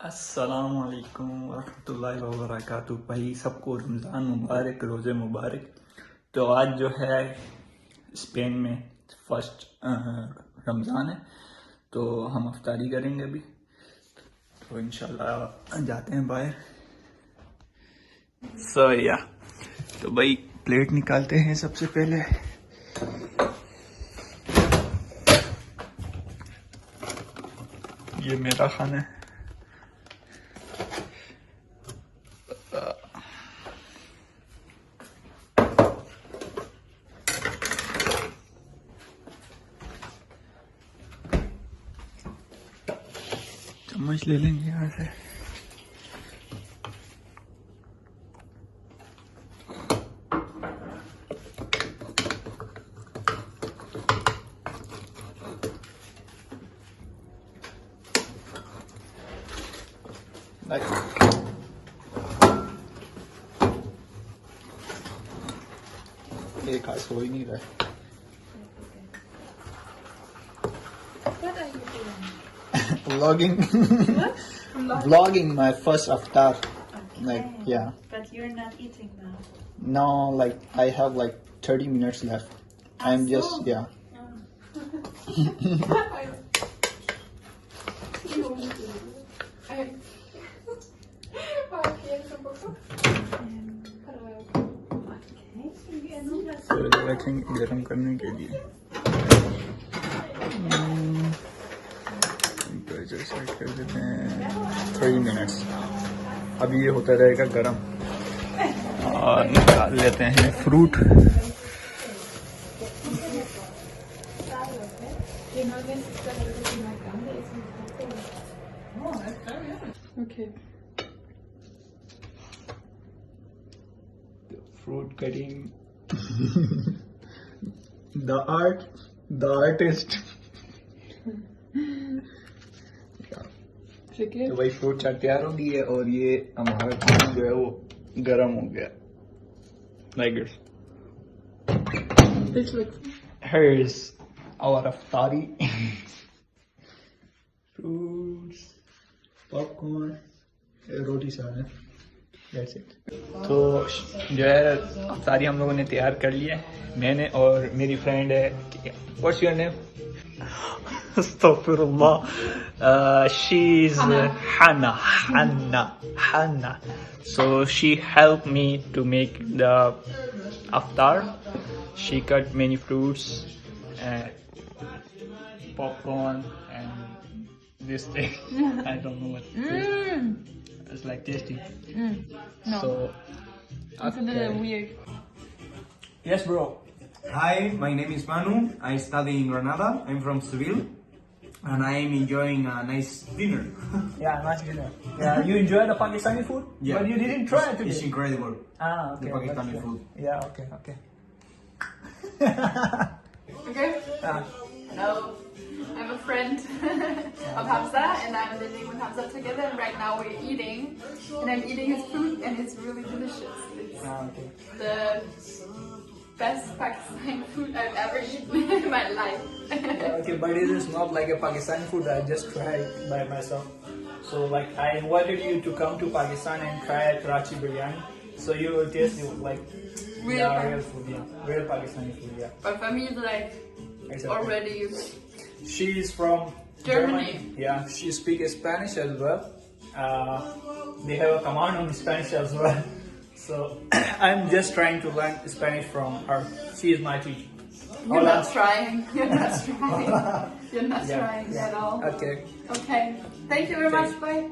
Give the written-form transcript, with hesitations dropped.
अस्सलामुअलैकुम वरहमतुल्लाहि वबरकातुहू। भाई सबको रमज़ान मुबारक, रोज़े मुबारक। तो आज जो है स्पेन में फर्स्ट रमज़ान है, तो हम अफ्तारी करेंगे अभी। तो इंशाल्लाह जाते हैं बाहर। या तो भाई प्लेट निकालते हैं सबसे पहले। ये मेरा खाना है। चम्मच ले लेंगे यहाँ से। एक हाथ हो ही नहीं रहा। What are you doing? Vlogging. What? Vlogging my first aftar. Okay. Like, yeah. But you're not eating now. No, like I have like 30 minutes left. I'm just, yeah. So रखेंगे गरम करने के लिए। टेम्परेचर सेट कर देते हैं 3 minutes. अब ये होता रहेगा गरम। और निकाल लेते हैं fruit. Okay. Fruit cutting. the artist. ठीक है। तो भाई फ्रूट चाट तैयार हो गई है और ये हमारा खाना जो है वो गरम हो गया। Like this. This looks. Here is our aftari. Fruits, popcorn, रोटी सालन। That's it. तो जो है अफ्तारी हम लोगों ने तैयार कर लिया है। मैंने और मेरी फ्रेंड है, What's your name? Astaghfirullah. She's Hannah. So she helped me to make the aftar. She cut many fruits and popcorn and this thing. I don't know what it is. It's like tasty. No. So It's a little weird. yes, bro. Hi, my name is Manu. I study in Granada. I'm from Seville. And I am enjoying a nice dinner. Yeah, nice dinner. Yeah, you enjoy the Pakistani food? Yeah. But you didn't try it today. It's incredible. Ah, okay. The Pakistani that's food. good. Yeah, okay. Okay. Ah, Hello. I'm a friend of Hamza, and I'm living with Hamza together. And right now we're eating, and I'm eating his food, and it's really delicious. It's okay. the best Pakistani food I've ever eaten in my life. Okay, but it is not like a Pakistani food. I just tried by myself. So like I invited you to come to Pakistan and try Karachi biryani. So you will taste it like real food, real Pakistani food, yeah. But for me, it's like Exactly. already. She is from Germany. Yeah, she speaks Spanish as well. They have a command on Spanish as well. So I'm just trying to learn Spanish from her. She is my teacher. You're not trying. You're not trying. You're not Yeah, trying at all. Okay. Okay. Thank you very much. Bye.